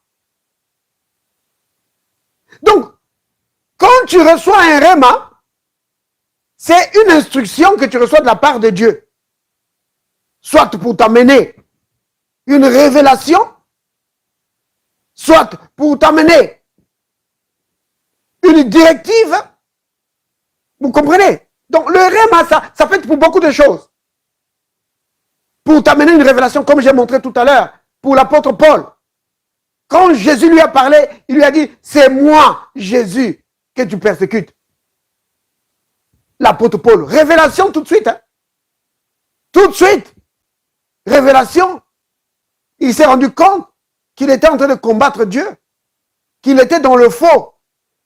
Donc, quand tu reçois un réma, c'est une instruction que tu reçois de la part de Dieu. Soit pour t'amener une révélation, soit pour t'amener une directive. Vous comprenez? Donc le réma, ça peut être pour beaucoup de choses. Pour t'amener une révélation, comme j'ai montré tout à l'heure, pour l'apôtre Paul. Quand Jésus lui a parlé, il lui a dit, c'est moi, Jésus, que tu persécutes. L'apôtre Paul, révélation tout de suite. Hein? Tout de suite. Révélation. Il s'est rendu compte qu'il était en train de combattre Dieu. Qu'il était dans le faux.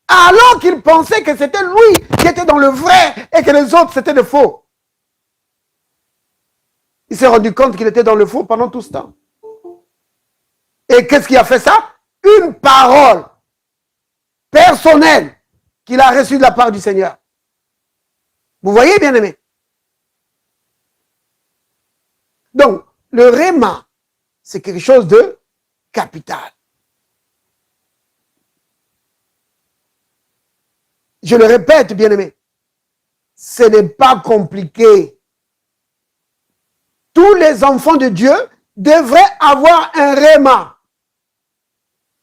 Alors qu'il pensait que c'était lui qui était dans le vrai et que les autres c'était le faux. Il s'est rendu compte qu'il était dans le faux pendant tout ce temps. Et qu'est-ce qui a fait ça? Une parole personnelle qu'il a reçue de la part du Seigneur. Vous voyez, bien-aimés? Donc, le réma, c'est quelque chose de capital. Je le répète, bien-aimés, ce n'est pas compliqué. Tous les enfants de Dieu devraient avoir un réma.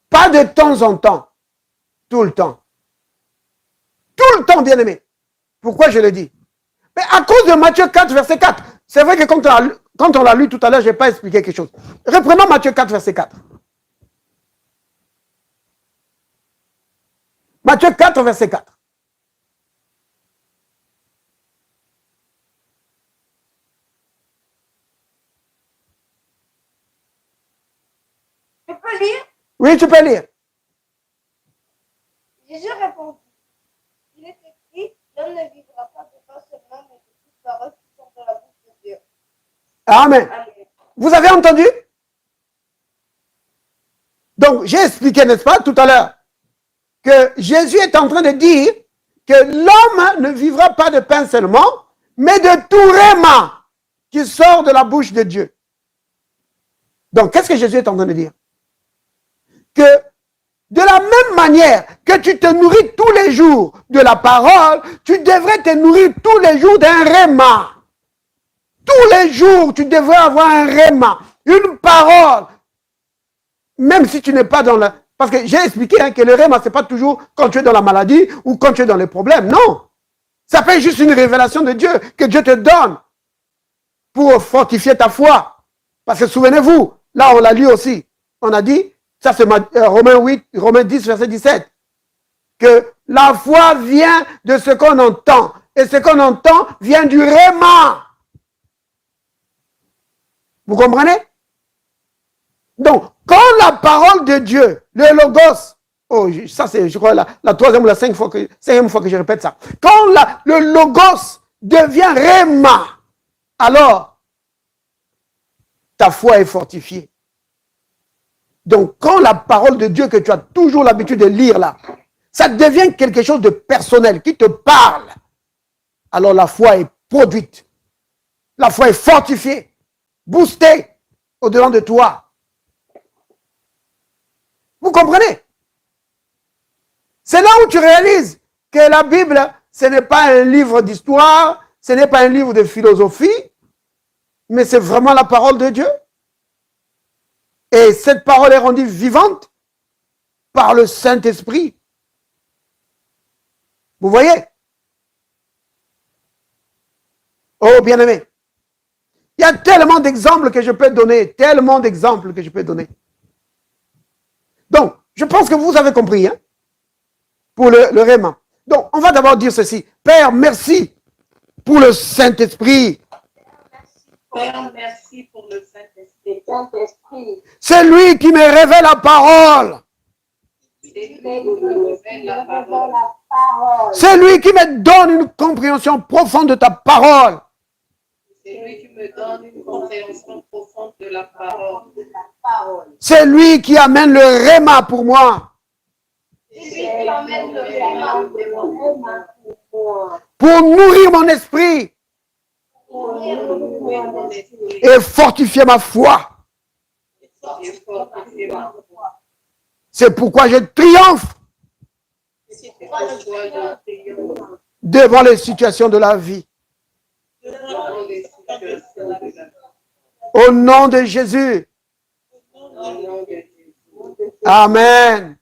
Pas de temps en temps. Tout le temps. Tout le temps, bien-aimés. Pourquoi je le dis? Mais à cause de Matthieu 4, verset 4. C'est vrai que quand on l'a lu tout à l'heure, je n'ai pas expliqué quelque chose. Reprenons Matthieu 4, verset 4. Matthieu 4, verset 4. Je peux lire? Oui, tu peux lire. Jésus répondit, il est écrit, l'homme ne vivra pas de pain seulement, mais de toute parole qui sort de la bouche de Dieu. Amen. Amen. Vous avez entendu? Donc, j'ai expliqué, n'est-ce pas, tout à l'heure, que Jésus est en train de dire que l'homme ne vivra pas de pain seulement, mais de tout réma qui sort de la bouche de Dieu. Donc, qu'est-ce que Jésus est en train de dire? Que de la même manière que tu te nourris tous les jours de la parole, tu devrais te nourrir tous les jours d'un réma. Tous les jours, tu devrais avoir un réma, une parole. Même si tu n'es pas dans la... Parce que j'ai expliqué que le réma, ce n'est pas toujours quand tu es dans la maladie ou quand tu es dans les problèmes. Non. Ça peut être juste une révélation de Dieu que Dieu te donne pour fortifier ta foi. Parce que souvenez-vous, là on l'a lu aussi. On a dit, ça c'est Romains 10, verset 17, que la foi vient de ce qu'on entend. Et ce qu'on entend vient du réma. Vous comprenez? Donc, quand la parole de Dieu, le logos, oh, ça c'est, je crois, la troisième ou la cinquième fois que je répète ça. Quand le logos devient réma, alors, ta foi est fortifiée. Donc, quand la parole de Dieu que tu as toujours l'habitude de lire là, ça devient quelque chose de personnel, qui te parle, alors la foi est produite. La foi est fortifiée, boostée au-dedans de toi. Vous comprenez? C'est là où tu réalises que la Bible, ce n'est pas un livre d'histoire, ce n'est pas un livre de philosophie, mais c'est vraiment la parole de Dieu. Et cette parole est rendue vivante par le Saint-Esprit. Vous voyez? Oh, bien-aimé. Il y a tellement d'exemples que je peux donner, tellement d'exemples que je peux donner. Donc, je pense que vous avez compris, hein, pour le réma. Donc, on va d'abord dire ceci. Père, merci pour le Saint-Esprit. Père, merci pour le Saint-Esprit. C'est lui qui me révèle la parole. C'est lui qui me révèle la parole. C'est lui qui me donne une compréhension profonde de ta parole. C'est lui qui me donne une compréhension profonde de la parole. C'est lui qui amène le réma pour moi. C'est lui qui emmène le réma Pour nourrir mon esprit et fortifier ma foi. C'est pourquoi je triomphe devant les situations de la vie. Au nom de Jésus. Amen.